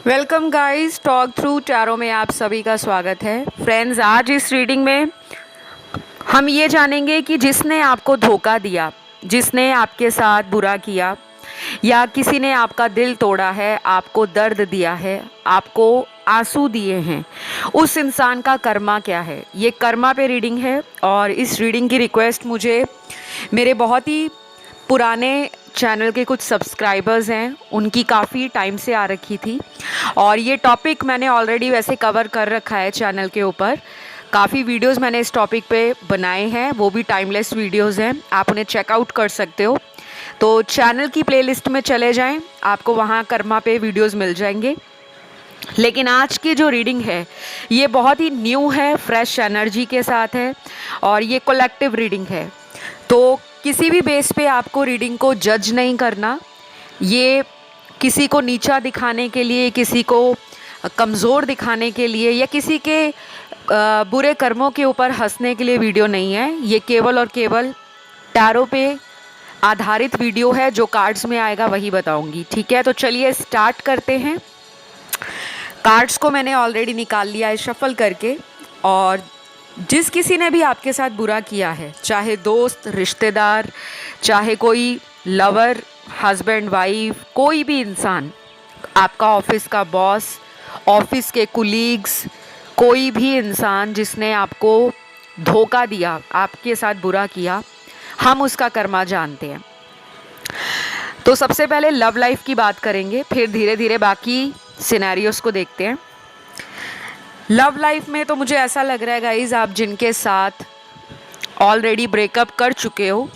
Welcome guys, talk through tarot में आप सभी का स्वागत है। फ्रेंड्स, आज इस रीडिंग में हम ये जानेंगे कि जिसने आपको धोखा दिया, जिसने आपके साथ बुरा किया या किसी ने आपका दिल तोड़ा है, आपको दर्द दिया है, आपको आंसू दिए हैं, उस इंसान का कर्मा क्या है। ये कर्मा पे रीडिंग है और इस रीडिंग की रिक्वेस्ट मुझे मेरे बहुत ही पुराने चैनल के कुछ सब्सक्राइबर्स हैं, उनकी काफ़ी टाइम से आ रखी थी और ये टॉपिक मैंने ऑलरेडी वैसे कवर कर रखा है चैनल के ऊपर। काफ़ी वीडियोस मैंने इस टॉपिक पे बनाए हैं, वो भी टाइमलेस वीडियोस हैं, आप उन्हें चेकआउट कर सकते हो। तो चैनल की प्लेलिस्ट में चले जाएं, आपको वहाँ कर्मा पे वीडियोस मिल जाएंगे। लेकिन आज की जो रीडिंग है ये बहुत ही न्यू है, फ्रेश एनर्जी के साथ है और ये कलेक्टिव रीडिंग है। तो किसी भी बेस पे आपको रीडिंग को जज नहीं करना। ये किसी को नीचा दिखाने के लिए, किसी को कमज़ोर दिखाने के लिए या किसी के बुरे कर्मों के ऊपर हंसने के लिए वीडियो नहीं है। ये केवल और केवल टैरो पे आधारित वीडियो है। जो कार्ड्स में आएगा वही बताऊंगी, ठीक है। तो चलिए स्टार्ट करते हैं। कार्ड्स को मैंने ऑलरेडी निकाल लिया है शफल करके, और जिस किसी ने भी आपके साथ बुरा किया है, चाहे दोस्त, रिश्तेदार, चाहे कोई लवर, हस्बैंड, वाइफ, कोई भी इंसान, आपका ऑफिस का बॉस, ऑफिस के कुलीग्स, कोई भी इंसान जिसने आपको धोखा दिया, आपके साथ बुरा किया, हम उसका कर्मा जानते हैं। तो सबसे पहले लव लाइफ की बात करेंगे, फिर धीरे धीरे बाकी सिनेरियोस को देखते हैं। लव लाइफ में तो मुझे ऐसा लग रहा है गाइज, आप जिनके साथ ऑलरेडी ब्रेकअप कर चुके हो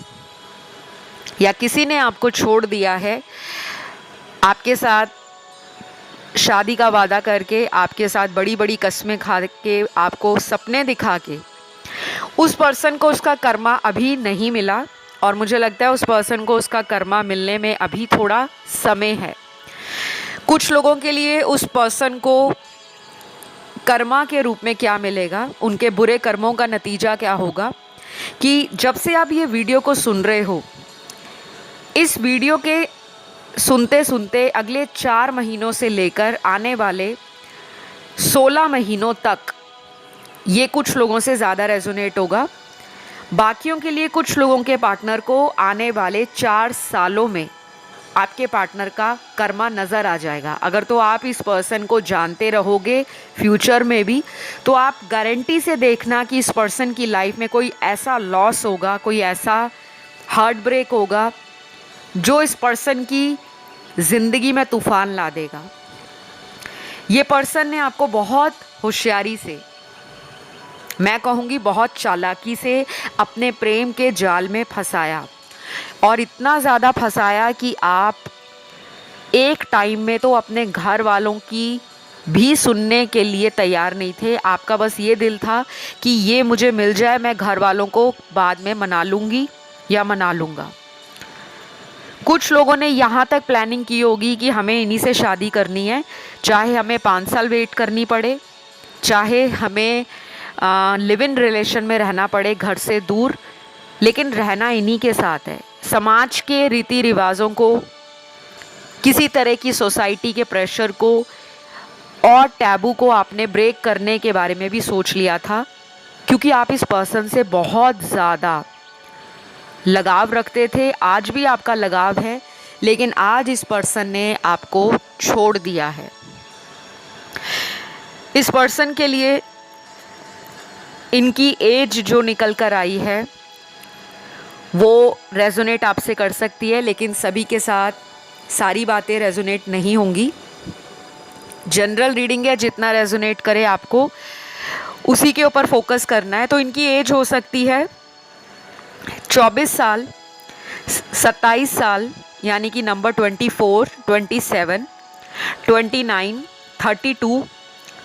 या किसी ने आपको छोड़ दिया है, आपके साथ शादी का वादा करके, आपके साथ बड़ी बड़ी कस्में खा के, आपको सपने दिखा के, उस पर्सन को उसका कर्मा अभी नहीं मिला और मुझे लगता है उस पर्सन को उसका कर्मा मिलने में अभी थोड़ा समय है। कुछ लोगों के लिए उस पर्सन को कर्मा के रूप में क्या मिलेगा, उनके बुरे कर्मों का नतीजा क्या होगा, कि जब से आप ये वीडियो को सुन रहे हो, इस वीडियो के सुनते सुनते अगले 4 महीनों से लेकर आने वाले 16 महीनों तक ये कुछ लोगों से ज़्यादा रेजोनेट होगा। बाकियों के लिए, कुछ लोगों के पार्टनर को आने वाले 4 सालों में आपके पार्टनर का कर्मा नज़र आ जाएगा। अगर तो आप इस पर्सन को जानते रहोगे फ्यूचर में भी, तो आप गारंटी से देखना कि इस पर्सन की लाइफ में कोई ऐसा लॉस होगा, कोई ऐसा हार्ट ब्रेक होगा जो इस पर्सन की ज़िंदगी में तूफान ला देगा। ये पर्सन ने आपको बहुत होशियारी से, मैं कहूँगी बहुत चालाकी से, अपने प्रेम के जाल में फंसाया और इतना ज़्यादा फंसाया कि आप एक टाइम में तो अपने घर वालों की भी सुनने के लिए तैयार नहीं थे। आपका बस ये दिल था कि ये मुझे मिल जाए, मैं घर वालों को बाद में मना लूँगी या मना लूँगा। कुछ लोगों ने यहाँ तक प्लानिंग की होगी कि हमें इन्हीं से शादी करनी है, चाहे हमें 5 साल वेट करनी पड़े, चाहे हमें लिव इन रिलेशन में रहना पड़े घर से दूर, लेकिन रहना इन्हीं के साथ है। समाज के रीति रिवाजों को, किसी तरह की सोसाइटी के प्रेशर को और टैबू को आपने ब्रेक करने के बारे में भी सोच लिया था, क्योंकि आप इस पर्सन से बहुत ज़्यादा लगाव रखते थे। आज भी आपका लगाव है, लेकिन आज इस पर्सन ने आपको छोड़ दिया है। इस पर्सन के लिए इनकी एज जो निकल कर आई है वो रेजोनेट आपसे कर सकती है, लेकिन सभी के साथ सारी बातें रेजोनेट नहीं होंगी। जनरल रीडिंग है, जितना रेजोनेट करे आपको उसी के ऊपर फोकस करना है। तो इनकी एज हो सकती है 24 साल, 27 साल, यानी कि नंबर 24, 27, 29, 32,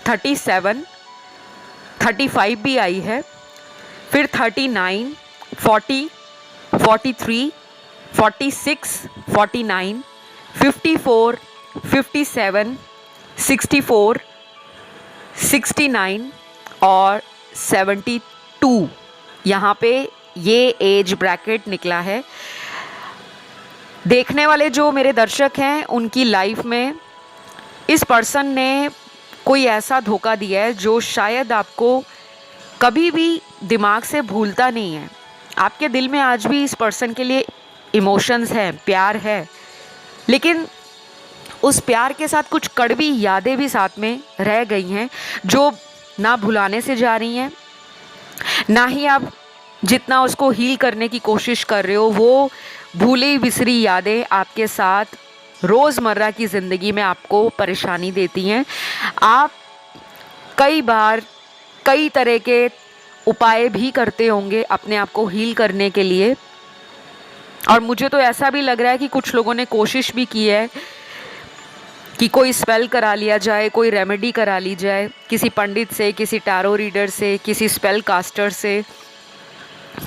37, 35 भी आई है, फिर 39, 40, 43, 46, 49, 54, 57, 64, 69 और 72। यहाँ पे ये एज ब्रैकेट निकला है। देखने वाले जो मेरे दर्शक हैं, उनकी लाइफ में इस पर्सन ने कोई ऐसा धोखा दिया है जो शायद आपको कभी भी दिमाग से भूलता नहीं है। आपके दिल में आज भी इस पर्सन के लिए इमोशंस हैं, प्यार है, लेकिन उस प्यार के साथ कुछ कड़वी यादें भी साथ में रह गई हैं जो ना भुलाने से जा रही हैं, ना ही आप जितना उसको हील करने की कोशिश कर रहे हो वो भूली बिसरी यादें आपके साथ रोज़मर्रा की ज़िंदगी में आपको परेशानी देती हैं। आप कई बार कई तरह के उपाय भी करते होंगे अपने आप को हील करने के लिए, और मुझे तो ऐसा भी लग रहा है कि कुछ लोगों ने कोशिश भी की है कि कोई स्पेल करा लिया जाए, कोई रेमेडी करा ली जाए किसी पंडित से, किसी टैरो रीडर से, किसी स्पेल कास्टर से,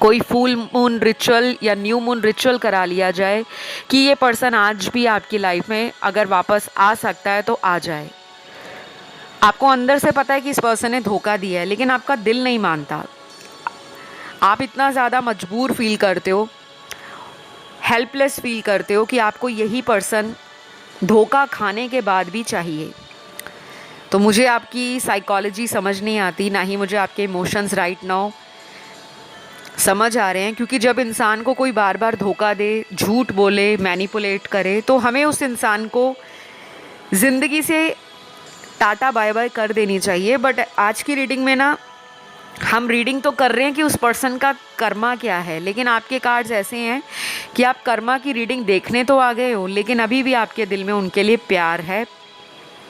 कोई फुल मून रिचुअल या न्यू मून रिचुअल करा लिया जाए कि ये पर्सन आज भी आपकी लाइफ में अगर वापस आ सकता है तो आ जाए। आपको अंदर से पता है कि इस पर्सन ने धोखा दिया है, लेकिन आपका दिल नहीं मानता। आप इतना ज़्यादा मजबूर फील करते हो, हेल्पलेस फील करते हो कि आपको यही पर्सन धोखा खाने के बाद भी चाहिए। तो मुझे आपकी साइकोलॉजी समझ नहीं आती, ना ही मुझे आपके इमोशंस राइट नाउ समझ आ रहे हैं, क्योंकि जब इंसान को कोई बार बार धोखा दे, झूठ बोले, मैनिपुलेट करे, तो हमें उस इंसान को ज़िंदगी से टाटा बाय बाय कर देनी चाहिए। बट आज की रीडिंग में ना हम रीडिंग तो कर रहे हैं कि उस पर्सन का कर्मा क्या है, लेकिन आपके कार्ड्स ऐसे हैं कि आप कर्मा की रीडिंग देखने तो आ गए हो, लेकिन अभी भी आपके दिल में उनके लिए प्यार है,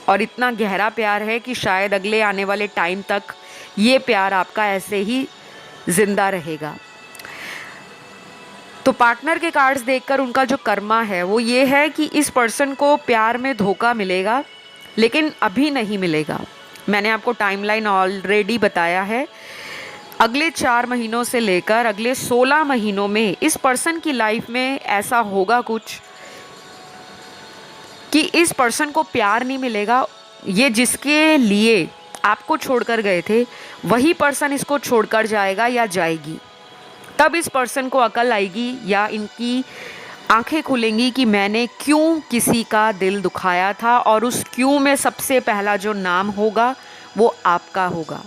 और इतना गहरा प्यार है कि शायद अगले आने वाले टाइम तक ये प्यार आपका ऐसे ही ज़िंदा रहेगा। तो पार्टनर के कार्ड्स देखकर उनका जो कर्मा है वो ये है कि इस पर्सन को प्यार में धोखा मिलेगा, लेकिन अभी नहीं मिलेगा। मैंने आपको टाइमलाइन ऑलरेडी बताया है। अगले 4 महीनों से लेकर अगले 16 महीनों में इस पर्सन की लाइफ में ऐसा होगा कुछ कि इस पर्सन को प्यार नहीं मिलेगा। ये जिसके लिए आपको छोड़कर गए थे वही पर्सन इसको छोड़कर जाएगा या जाएगी। तब इस पर्सन को अकल आएगी या इनकी आंखें खुलेंगी कि मैंने क्यों किसी का दिल दुखाया था, और उस क्यों में सबसे पहला जो नाम होगा वो आपका होगा।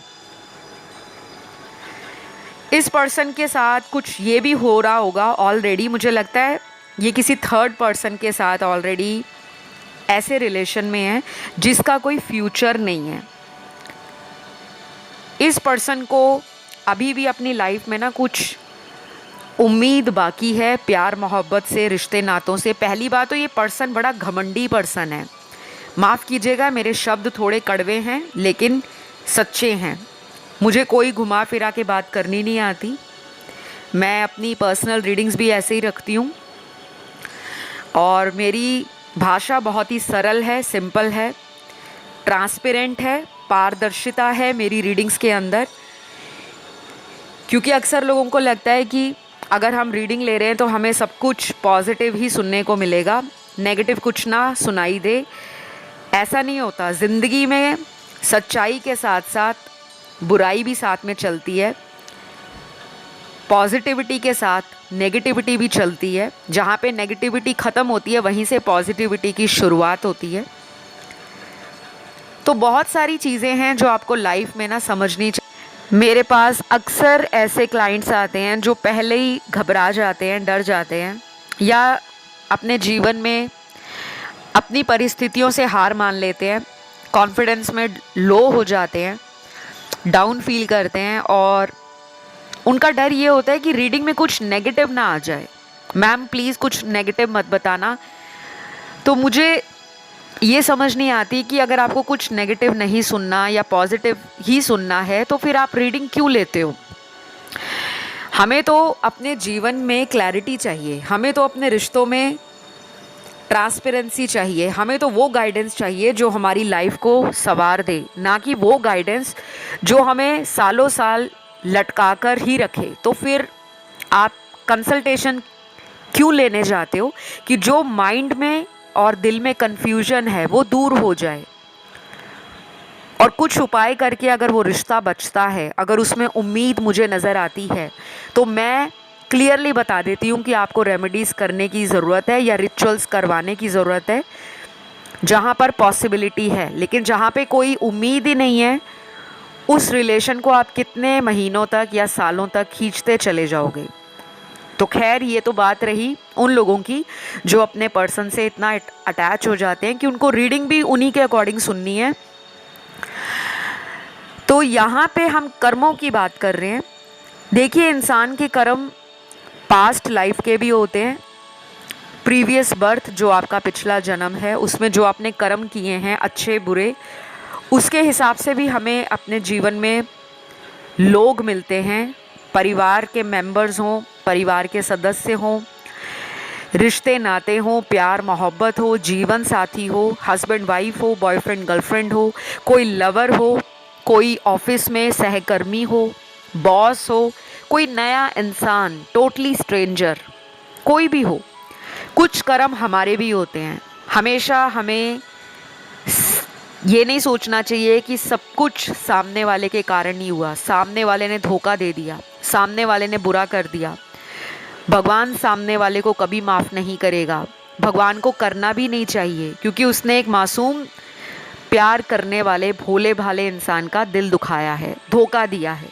इस पर्सन के साथ कुछ ये भी हो रहा होगा ऑलरेडी, मुझे लगता है ये किसी थर्ड पर्सन के साथ ऑलरेडी ऐसे रिलेशन में है जिसका कोई फ्यूचर नहीं है। इस पर्सन को अभी भी अपनी लाइफ में ना कुछ उम्मीद बाकी है, प्यार मोहब्बत से, रिश्ते नातों से। पहली बात तो ये पर्सन बड़ा घमंडी पर्सन है। माफ़ कीजिएगा मेरे शब्द थोड़े कड़वे हैं, लेकिन सच्चे हैं। मुझे कोई घुमा फिरा के बात करनी नहीं आती। मैं अपनी पर्सनल रीडिंग्स भी ऐसे ही रखती हूँ, और मेरी भाषा बहुत ही सरल है, सिंपल है, ट्रांसपेरेंट है, पारदर्शिता है मेरी रीडिंग्स के अंदर। क्योंकि अक्सर लोगों को लगता है कि अगर हम रीडिंग ले रहे हैं तो हमें सब कुछ पॉजिटिव ही सुनने को मिलेगा, नेगेटिव कुछ ना सुनाई दे। ऐसा नहीं होता। ज़िंदगी में सच्चाई के साथ साथ बुराई भी साथ में चलती है, पॉजिटिविटी के साथ नेगेटिविटी भी चलती है। जहाँ पे नेगेटिविटी ख़त्म होती है वहीं से पॉजिटिविटी की शुरुआत होती है। तो बहुत सारी चीज़ें हैं जो आपको लाइफ में ना समझनी चाहिए। मेरे पास अक्सर ऐसे क्लाइंट्स आते हैं जो पहले ही घबरा जाते हैं, डर जाते हैं, या अपने जीवन में अपनी परिस्थितियों से हार मान लेते हैं, कॉन्फिडेंस में लो हो जाते हैं, डाउन फील करते हैं, और उनका डर ये होता है कि रीडिंग में कुछ नेगेटिव ना आ जाए। मैम प्लीज़ कुछ नेगेटिव मत बताना। तो मुझे ये समझ नहीं आती कि अगर आपको कुछ नेगेटिव नहीं सुनना या पॉजिटिव ही सुनना है तो फिर आप रीडिंग क्यों लेते हो। हमें तो अपने जीवन में क्लैरिटी चाहिए, हमें तो अपने रिश्तों में ट्रांसपेरेंसी चाहिए, हमें तो वो गाइडेंस चाहिए जो हमारी लाइफ को संवार दे, ना कि वो गाइडेंस जो हमें सालों साल लटका कर ही रखे। तो फिर आप कंसल्टेशन क्यों लेने जाते हो कि जो माइंड में और दिल में कन्फ्यूजन है वो दूर हो जाए, और कुछ उपाय करके अगर वो रिश्ता बचता है, अगर उसमें उम्मीद मुझे नज़र आती है, तो मैं क्लियरली बता देती हूँ कि आपको रेमेडीज़ करने की ज़रूरत है या रिचुअल्स करवाने की ज़रूरत है। जहाँ पर पॉसिबिलिटी है, लेकिन जहाँ पे कोई उम्मीद ही नहीं है, उस रिलेशन को आप कितने महीनों तक या सालों तक खींचते चले जाओगे। तो खैर, ये तो बात रही उन लोगों की जो अपने पर्सन से इतना अटैच हो जाते हैं कि उनको रीडिंग भी उन्हीं के अकॉर्डिंग सुननी है। तो यहाँ पे हम कर्मों की बात कर रहे हैं। देखिए, इंसान के कर्म पास्ट लाइफ के भी होते हैं। प्रीवियस बर्थ, जो आपका पिछला जन्म है, उसमें जो आपने कर्म किए हैं अच्छे बुरे, उसके हिसाब से भी हमें अपने जीवन में लोग मिलते हैं। परिवार के मेंबर्स हों, परिवार के सदस्य हों, रिश्ते नाते हों, प्यार मोहब्बत हो, जीवन साथी हो, हस्बैंड वाइफ हो, बॉयफ्रेंड गर्लफ्रेंड हो, कोई लवर हो, कोई ऑफिस में सहकर्मी हो, बॉस हो, कोई नया इंसान, टोटली स्ट्रेंजर, कोई भी हो। कुछ कर्म हमारे भी होते हैं। हमेशा हमें ये नहीं सोचना चाहिए कि सब कुछ सामने वाले के कारण ही हुआ, सामने वाले ने धोखा दे दिया, सामने वाले ने बुरा कर दिया। भगवान सामने वाले को कभी माफ़ नहीं करेगा। भगवान को करना भी नहीं चाहिए, क्योंकि उसने एक मासूम प्यार करने वाले भोले भाले इंसान का दिल दुखाया है, धोखा दिया है।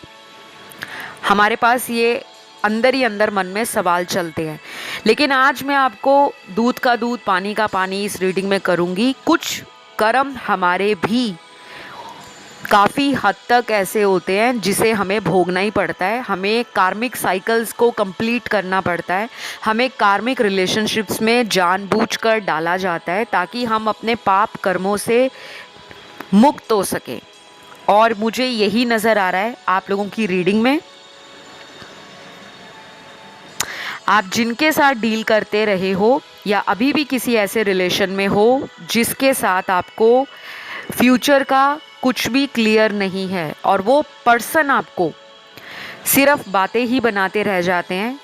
हमारे पास ये अंदर ही अंदर मन में सवाल चलते हैं। लेकिन आज मैं आपको दूध का दूध पानी का पानी इस रीडिंग में करूँगी। कुछ कर्म हमारे भी काफ़ी हद तक ऐसे होते हैं जिसे हमें भोगना ही पड़ता है। हमें कार्मिक साइकिल्स को कंप्लीट करना पड़ता है। हमें कार्मिक रिलेशनशिप्स में जानबूझकर डाला जाता है ताकि हम अपने पाप कर्मों से मुक्त हो सकें। और मुझे यही नज़र आ रहा है आप लोगों की रीडिंग में। आप जिनके साथ डील करते रहे हो या अभी भी किसी ऐसे रिलेशन में हो जिसके साथ आपको फ्यूचर का कुछ भी क्लियर नहीं है और वो पर्सन आपको सिर्फ बातें ही बनाते रह जाते हैं,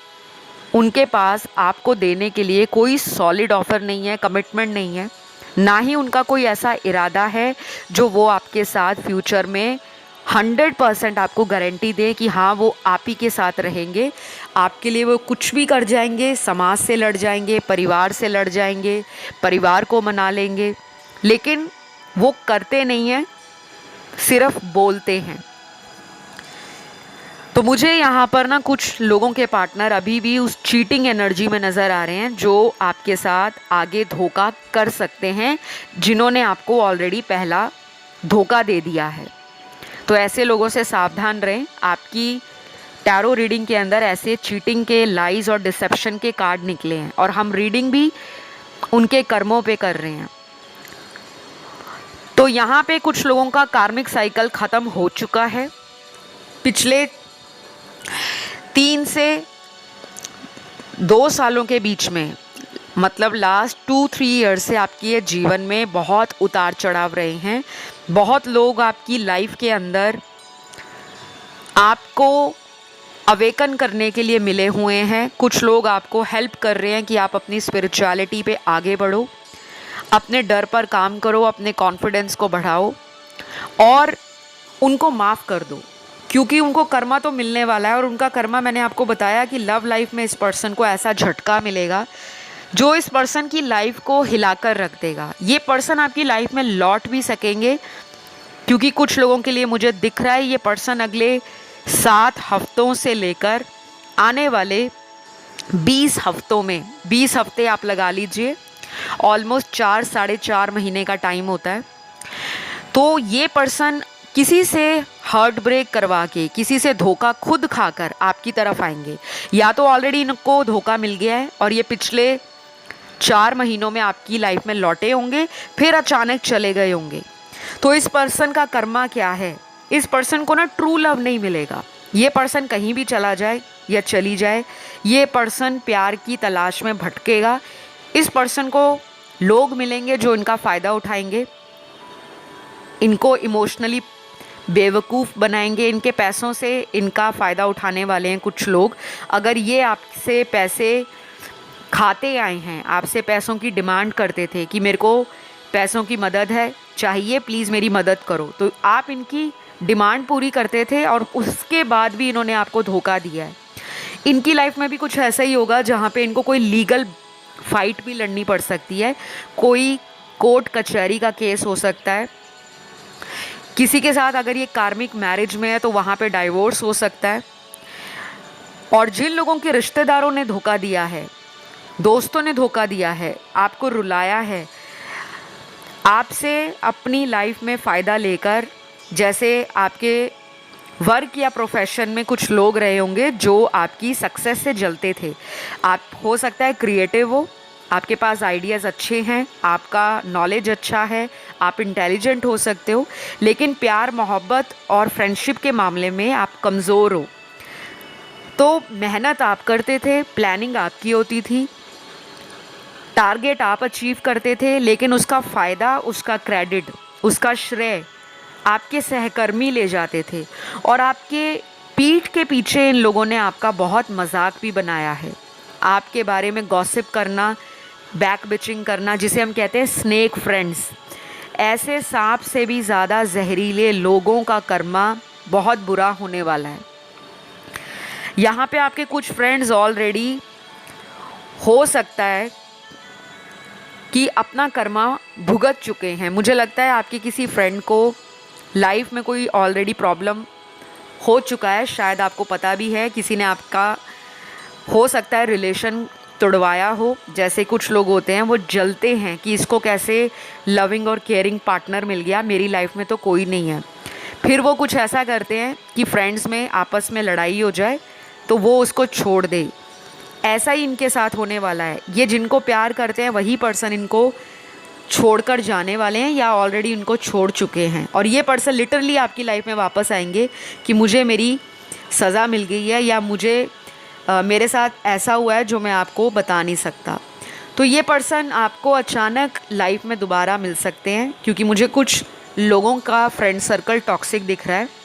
उनके पास आपको देने के लिए कोई सॉलिड ऑफर नहीं है, कमिटमेंट नहीं है, ना ही उनका कोई ऐसा इरादा है जो वो आपके साथ फ्यूचर में 100% आपको गारंटी दे कि हाँ वो आप ही के साथ रहेंगे। आपके लिए वो कुछ भी कर जाएंगे, समाज से लड़ जाएंगे, परिवार से लड़ जाएंगे, परिवार को मना लेंगे, लेकिन वो करते नहीं हैं, सिर्फ बोलते हैं। तो मुझे यहाँ पर ना कुछ लोगों के पार्टनर अभी भी उस चीटिंग एनर्जी में नज़र आ रहे हैं जो आपके साथ आगे धोखा कर सकते हैं, जिन्होंने आपको ऑलरेडी पहला धोखा दे दिया है। तो ऐसे लोगों से सावधान रहें। आपकी टैरो रीडिंग के अंदर ऐसे चीटिंग के, लाइज और डिसेप्शन के कार्ड निकले हैं और हम रीडिंग भी उनके कर्मों पे कर रहे हैं। तो यहाँ पे कुछ लोगों का कार्मिक साइकिल ख़त्म हो चुका है। पिछले 3 से 2 सालों के बीच में, मतलब लास्ट 2-3 ईयर से आपके ये जीवन में बहुत उतार चढ़ाव रहे हैं। बहुत लोग आपकी लाइफ के अंदर आपको अवेकन करने के लिए मिले हुए हैं। कुछ लोग आपको हेल्प कर रहे हैं कि आप अपनी स्पिरिचुअलिटी पे आगे बढ़ो, अपने डर पर काम करो, अपने कॉन्फिडेंस को बढ़ाओ और उनको माफ़ कर दो, क्योंकि उनको कर्मा तो मिलने वाला है। और उनका कर्मा, मैंने आपको बताया कि लव लाइफ में इस पर्सन को ऐसा झटका मिलेगा जो इस पर्सन की लाइफ को हिलाकर रख देगा। ये पर्सन आपकी लाइफ में लौट भी सकेंगे, क्योंकि कुछ लोगों के लिए मुझे दिख रहा है ये पर्सन अगले 7 हफ्तों से लेकर आने वाले 20 हफ्तों में, 20 हफ्ते आप लगा लीजिए, ऑलमोस्ट 4-4.5 महीने का टाइम होता है। तो ये पर्सन किसी से हार्ट ब्रेक करवा के, किसी से धोखा खुद खाकर आपकी तरफ आएंगे। या तो ऑलरेडी इनको धोखा मिल गया है और ये पिछले 4 महीनों में आपकी लाइफ में लौटे होंगे, फिर अचानक चले गए होंगे। तो इस पर्सन का कर्मा क्या है? इस पर्सन को ना ट्रू लव नहीं मिलेगा। ये पर्सन कहीं भी चला जाए या चली जाए, ये पर्सन प्यार की तलाश में भटकेगा। इस पर्सन को लोग मिलेंगे जो इनका फ़ायदा उठाएंगे, इनको इमोशनली बेवकूफ़ बनाएंगे, इनके पैसों से इनका फ़ायदा उठाने वाले हैं कुछ लोग। अगर ये आपसे पैसे खाते आए हैं, आपसे पैसों की डिमांड करते थे कि मेरे को पैसों की मदद है, चाहिए, प्लीज़ मेरी मदद करो, तो आप इनकी डिमांड पूरी करते थे और उसके बाद भी इन्होंने आपको धोखा दिया है। इनकी लाइफ में भी कुछ ऐसा ही होगा जहाँ पे इनको कोई लीगल फाइट भी लड़नी पड़ सकती है, कोई कोर्ट कचहरी का केस हो सकता है। किसी के साथ अगर ये कार्मिक मैरिज में है तो वहाँ पे डाइवोर्स हो सकता है। और जिन लोगों के रिश्तेदारों ने धोखा दिया है, दोस्तों ने धोखा दिया है, आपको रुलाया है, आपसे अपनी लाइफ में फ़ायदा लेकर, जैसे आपके वर्क या प्रोफेशन में कुछ लोग रहे होंगे जो आपकी सक्सेस से जलते थे। आप हो सकता है क्रिएटिव हो, आपके पास आइडियाज़ अच्छे हैं, आपका नॉलेज अच्छा है, आप इंटेलिजेंट हो सकते हो, लेकिन प्यार मोहब्बत और फ्रेंडशिप के मामले में आप कमज़ोर हो। तो मेहनत आप करते थे, प्लानिंग आपकी होती थी, टारगेट आप अचीव करते थे, लेकिन उसका फ़ायदा, उसका क्रेडिट, उसका श्रेय आपके सहकर्मी ले जाते थे। और आपके पीठ के पीछे इन लोगों ने आपका बहुत मजाक भी बनाया है। आपके बारे में गॉसिप करना, बैक बिचिंग करना, जिसे हम कहते हैं स्नेक फ्रेंड्स। ऐसे सांप से भी ज़्यादा जहरीले लोगों का कर्मा बहुत बुरा होने वाला है। यहाँ पे आपके कुछ फ्रेंड्स ऑलरेडी हो सकता है कि अपना कर्मा भुगत चुके हैं। मुझे लगता है आपके किसी फ्रेंड को लाइफ में कोई ऑलरेडी प्रॉब्लम हो चुका है, शायद आपको पता भी है। किसी ने आपका हो सकता है रिलेशन तोड़वाया हो। जैसे कुछ लोग होते हैं वो जलते हैं कि इसको कैसे लविंग और केयरिंग पार्टनर मिल गया, मेरी लाइफ में तो कोई नहीं है। फिर वो कुछ ऐसा करते हैं कि फ्रेंड्स में आपस में लड़ाई हो जाए तो वो उसको छोड़ दे। ऐसा ही इनके साथ होने वाला है। ये जिनको प्यार करते हैं वही पर्सन इनको छोड़कर जाने वाले हैं या ऑलरेडी इनको छोड़ चुके हैं। और ये पर्सन लिटरली आपकी लाइफ में वापस आएंगे कि मुझे मेरी सज़ा मिल गई है या मुझे मेरे साथ ऐसा हुआ है जो मैं आपको बता नहीं सकता। तो ये पर्सन आपको अचानक लाइफ में दोबारा मिल सकते हैं, क्योंकि मुझे कुछ लोगों का फ्रेंड सर्कल टॉक्सिक दिख रहा है।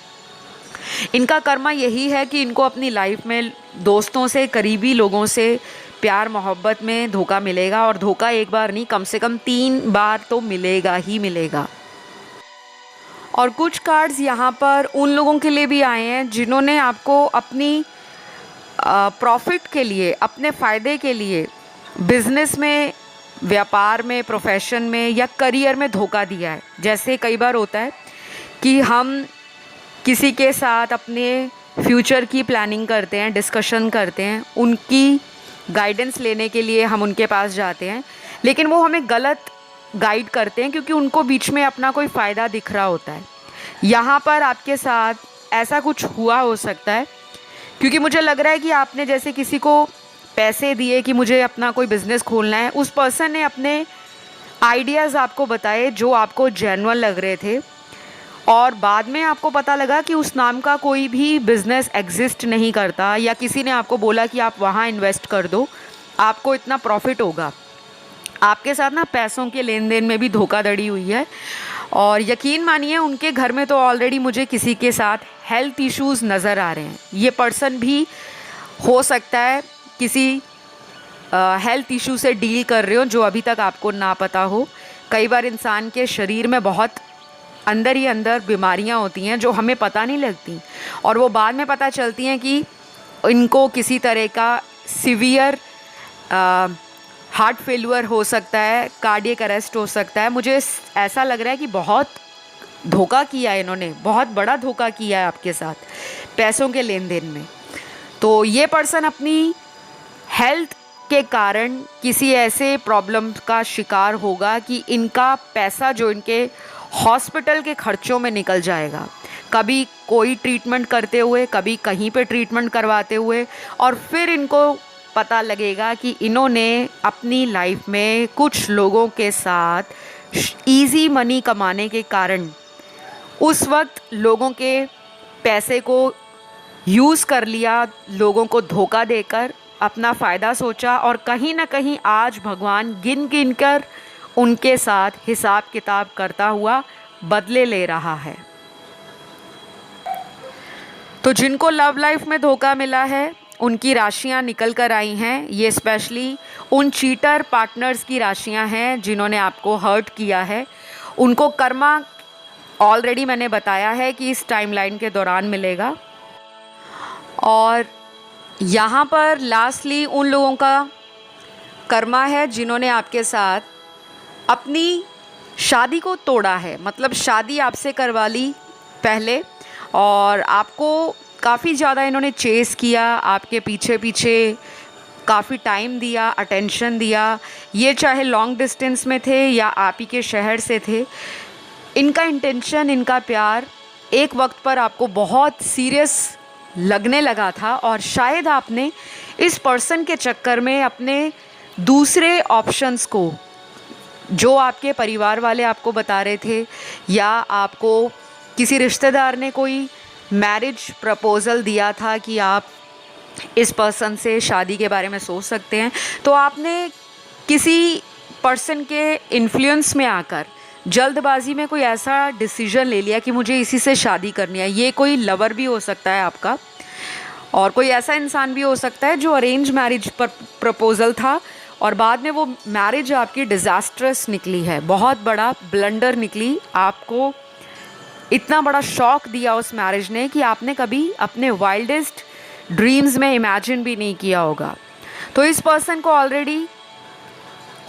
इनका कर्मा यही है कि इनको अपनी लाइफ में दोस्तों से, करीबी लोगों से प्यार मोहब्बत में धोखा मिलेगा। और धोखा एक बार नहीं, कम से कम 3 बार तो मिलेगा ही मिलेगा। और कुछ कार्ड्स यहाँ पर उन लोगों के लिए भी आए हैं जिन्होंने आपको अपनी प्रॉफिट के लिए, अपने फ़ायदे के लिए बिज़नेस में, व्यापार में, प्रोफेशन में या करियर में धोखा दिया है। जैसे कई बार होता है कि हम किसी के साथ अपने फ्यूचर की प्लानिंग करते हैं, डिस्कशन करते हैं, उनकी गाइडेंस लेने के लिए हम उनके पास जाते हैं, लेकिन वो हमें गलत गाइड करते हैं क्योंकि उनको बीच में अपना कोई फ़ायदा दिख रहा होता है। यहाँ पर आपके साथ ऐसा कुछ हुआ हो सकता है, क्योंकि मुझे लग रहा है कि आपने जैसे किसी को पैसे दिए कि मुझे अपना कोई बिज़नेस खोलना है, उस पर्सन ने अपने आइडियाज़ आपको बताए जो आपको जेन्युइन लग रहे थे, और बाद में आपको पता लगा कि उस नाम का कोई भी बिज़नेस एग्जिस्ट नहीं करता, या किसी ने आपको बोला कि आप वहाँ इन्वेस्ट कर दो, आपको इतना प्रॉफिट होगा। आपके साथ ना पैसों के लेन देन में भी धोखाधड़ी हुई है। और यकीन मानिए उनके घर में तो ऑलरेडी मुझे किसी के साथ हेल्थ इश्यूज़ नज़र आ रहे हैं। ये पर्सन भी हो सकता है किसी हेल्थ इशू से डील कर रहे हो जो अभी तक आपको ना पता हो। कई बार इंसान के शरीर में बहुत अंदर ही अंदर बीमारियां होती हैं जो हमें पता नहीं लगती, और वो बाद में पता चलती हैं कि इनको किसी तरह का सिवियर हार्ट फेल्यूर हो सकता है, कार्डियक अरेस्ट हो सकता है। मुझे ऐसा लग रहा है कि बहुत धोखा किया है इन्होंने, बहुत बड़ा धोखा किया है आपके साथ पैसों के लेन देन में। तो ये पर्सन अपनी हेल्थ के कारण किसी ऐसे प्रॉब्लम का शिकार होगा कि इनका पैसा जो इनके हॉस्पिटल के खर्चों में निकल जाएगा, कभी कोई ट्रीटमेंट करते हुए, कभी कहीं पे ट्रीटमेंट करवाते हुए, और फिर इनको पता लगेगा कि इन्होंने अपनी लाइफ में कुछ लोगों के साथ इजी मनी कमाने के कारण उस वक्त लोगों के पैसे को यूज़ कर लिया, लोगों को धोखा देकर अपना फ़ायदा सोचा, और कहीं ना कहीं आज भगवान गिन गिन कर उनके साथ हिसाब किताब करता हुआ बदले ले रहा है। तो जिनको लव लाइफ में धोखा मिला है उनकी राशियां निकल कर आई हैं। ये स्पेशली उन चीटर पार्टनर्स की राशियां हैं जिन्होंने आपको हर्ट किया है। उनको कर्मा ऑलरेडी मैंने बताया है कि इस टाइमलाइन के दौरान मिलेगा। और यहाँ पर लास्टली उन लोगों का कर्मा है जिन्होंने आपके साथ अपनी शादी को तोड़ा है, मतलब शादी आपसे करवा ली पहले और आपको काफ़ी ज़्यादा इन्होंने चेस किया, आपके पीछे पीछे काफ़ी टाइम दिया, अटेंशन दिया। ये चाहे लॉन्ग डिस्टेंस में थे या आप ही के शहर से थे, इनका इंटेंशन, इनका प्यार एक वक्त पर आपको बहुत सीरियस लगने लगा था और शायद आपने इस पर्सन के चक्कर में अपने दूसरे ऑप्शंस को, जो आपके परिवार वाले आपको बता रहे थे या आपको किसी रिश्तेदार ने कोई मैरिज प्रपोज़ल दिया था कि आप इस पर्सन से शादी के बारे में सोच सकते हैं, तो आपने किसी पर्सन के इन्फ्लुएंस में आकर जल्दबाजी में कोई ऐसा डिसीजन ले लिया कि मुझे इसी से शादी करनी है। ये कोई लवर भी हो सकता है आपका और कोई ऐसा इंसान भी हो सकता है जो अरेंज मैरिज पर प्रपोज़ल था और बाद में वो मैरिज आपकी डिज़ास्ट्रस निकली है, बहुत बड़ा ब्लंडर निकली। आपको इतना बड़ा शॉक दिया उस मैरिज ने कि आपने कभी अपने वाइल्डेस्ट ड्रीम्स में इमेजिन भी नहीं किया होगा। तो इस पर्सन को ऑलरेडी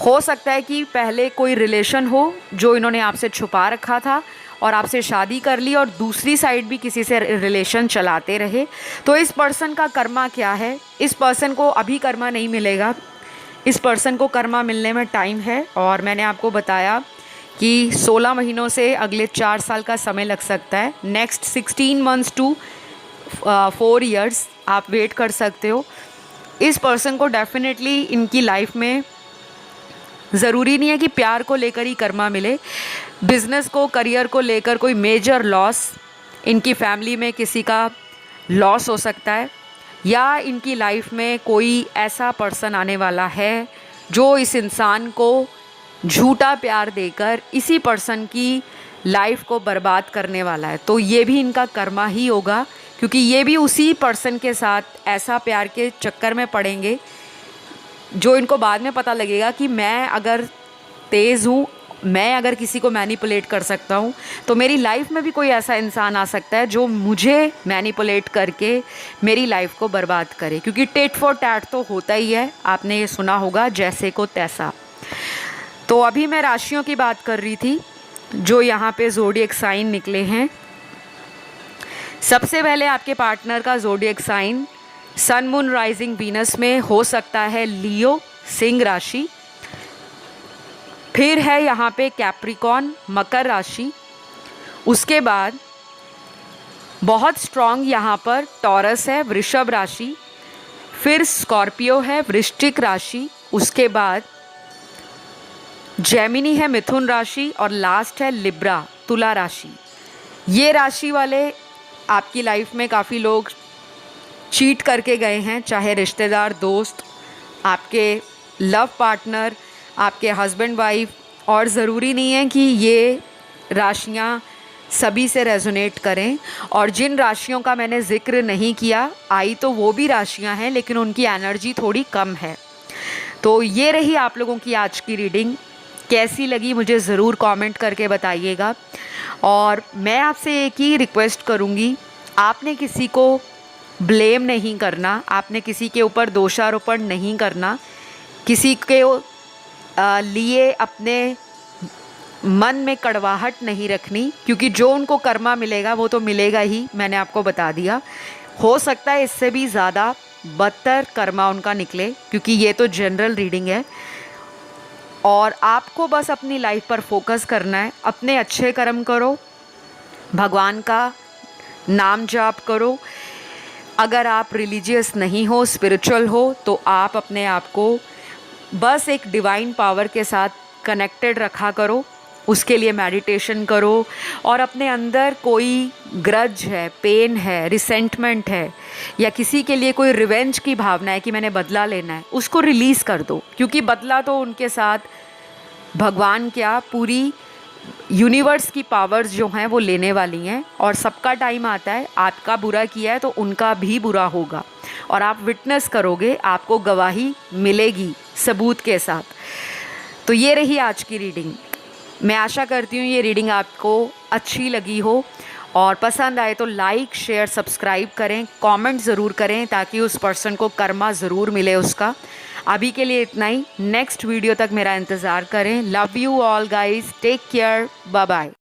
हो सकता है कि पहले कोई रिलेशन हो जो इन्होंने आपसे छुपा रखा था और आपसे शादी कर ली और दूसरी साइड भी किसी से रिलेशन चलाते रहे। तो इस पर्सन का कर्मा क्या है? इस पर्सन को अभी कर्मा नहीं मिलेगा, इस पर्सन को कर्मा मिलने में टाइम है और मैंने आपको बताया कि 16 महीनों से अगले 4 साल का समय लग सकता है। नेक्स्ट 16 मंथ्स टू 4 इयर्स आप वेट कर सकते हो। इस पर्सन को डेफिनेटली इनकी लाइफ में ज़रूरी नहीं है कि प्यार को लेकर ही कर्मा मिले, बिज़नेस को, करियर को लेकर कोई मेजर लॉस, इनकी फैमिली में किसी का लॉस हो सकता है या इनकी लाइफ में कोई ऐसा पर्सन आने वाला है जो इस इंसान को झूठा प्यार देकर इसी पर्सन की लाइफ को बर्बाद करने वाला है। तो ये भी इनका कर्मा ही होगा क्योंकि ये भी उसी पर्सन के साथ ऐसा प्यार के चक्कर में पड़ेंगे जो इनको बाद में पता लगेगा कि मैं अगर तेज़ हूँ, मैं अगर किसी को मैनिपुलेट कर सकता हूँ तो मेरी लाइफ में भी कोई ऐसा इंसान आ सकता है जो मुझे मैनिपुलेट करके मेरी लाइफ को बर्बाद करे। क्योंकि टेट फॉर टैट तो होता ही है, आपने ये सुना होगा, जैसे को तैसा। तो अभी मैं राशियों की बात कर रही थी जो यहाँ पे ज़ोडिएक साइन निकले हैं। सबसे पहले आपके पार्टनर का zodiac sign sun moon rising Venus में हो सकता है लियो, सिंह राशि। फिर है यहाँ पे कैप्रिकॉन, मकर राशि। उसके बाद बहुत स्ट्रॉन्ग यहाँ पर टॉरस है, वृषभ राशि। फिर स्कॉर्पियो है, वृश्चिक राशि। उसके बाद जेमिनी है, मिथुन राशि। और लास्ट है लिब्रा, तुला राशि। ये राशि वाले आपकी लाइफ में काफ़ी लोग चीट करके गए हैं, चाहे रिश्तेदार, दोस्त, आपके लव पार्टनर, आपके हस्बैंड वाइफ। और ज़रूरी नहीं है कि ये राशियाँ सभी से रेजोनेट करें। और जिन राशियों का मैंने ज़िक्र नहीं किया, आई तो वो भी राशियाँ हैं लेकिन उनकी एनर्जी थोड़ी कम है। तो ये रही आप लोगों की आज की रीडिंग। कैसी लगी मुझे ज़रूर कमेंट करके बताइएगा। और मैं आपसे एक ही रिक्वेस्ट करूँगी, आपने किसी को ब्लेम नहीं करना, आपने किसी के ऊपर दोषारोपण नहीं करना, किसी के लिए अपने मन में कड़वाहट नहीं रखनी, क्योंकि जो उनको कर्मा मिलेगा वो तो मिलेगा ही, मैंने आपको बता दिया। हो सकता है इससे भी ज़्यादा बदतर कर्मा उनका निकले, क्योंकि ये तो जनरल रीडिंग है। और आपको बस अपनी लाइफ पर फोकस करना है, अपने अच्छे कर्म करो, भगवान का नाम जाप करो। अगर आप रिलीजियस नहीं हो, स्पिरिचुअल हो, तो आप अपने आप को बस एक डिवाइन पावर के साथ कनेक्टेड रखा करो। उसके लिए मेडिटेशन करो और अपने अंदर कोई ग्रज है, पेन है, रिसेंटमेंट है या किसी के लिए कोई रिवेंज की भावना है कि मैंने बदला लेना है, उसको रिलीज़ कर दो। क्योंकि बदला तो उनके साथ भगवान क्या, पूरी यूनिवर्स की पावर्स जो हैं वो लेने वाली हैं। और सबका टाइम आता है, आपका बुरा किया है तो उनका भी बुरा होगा और आप विटनेस करोगे, आपको गवाही मिलेगी सबूत के साथ। तो ये रही आज की रीडिंग। मैं आशा करती हूँ ये रीडिंग आपको अच्छी लगी हो और पसंद आए तो लाइक शेयर सब्सक्राइब करें, कमेंट ज़रूर करें ताकि उस पर्सन को कर्मा ज़रूर मिले उसका। अभी के लिए इतना ही, नेक्स्ट वीडियो तक मेरा इंतज़ार करें। Love you all guys, take care, bye bye.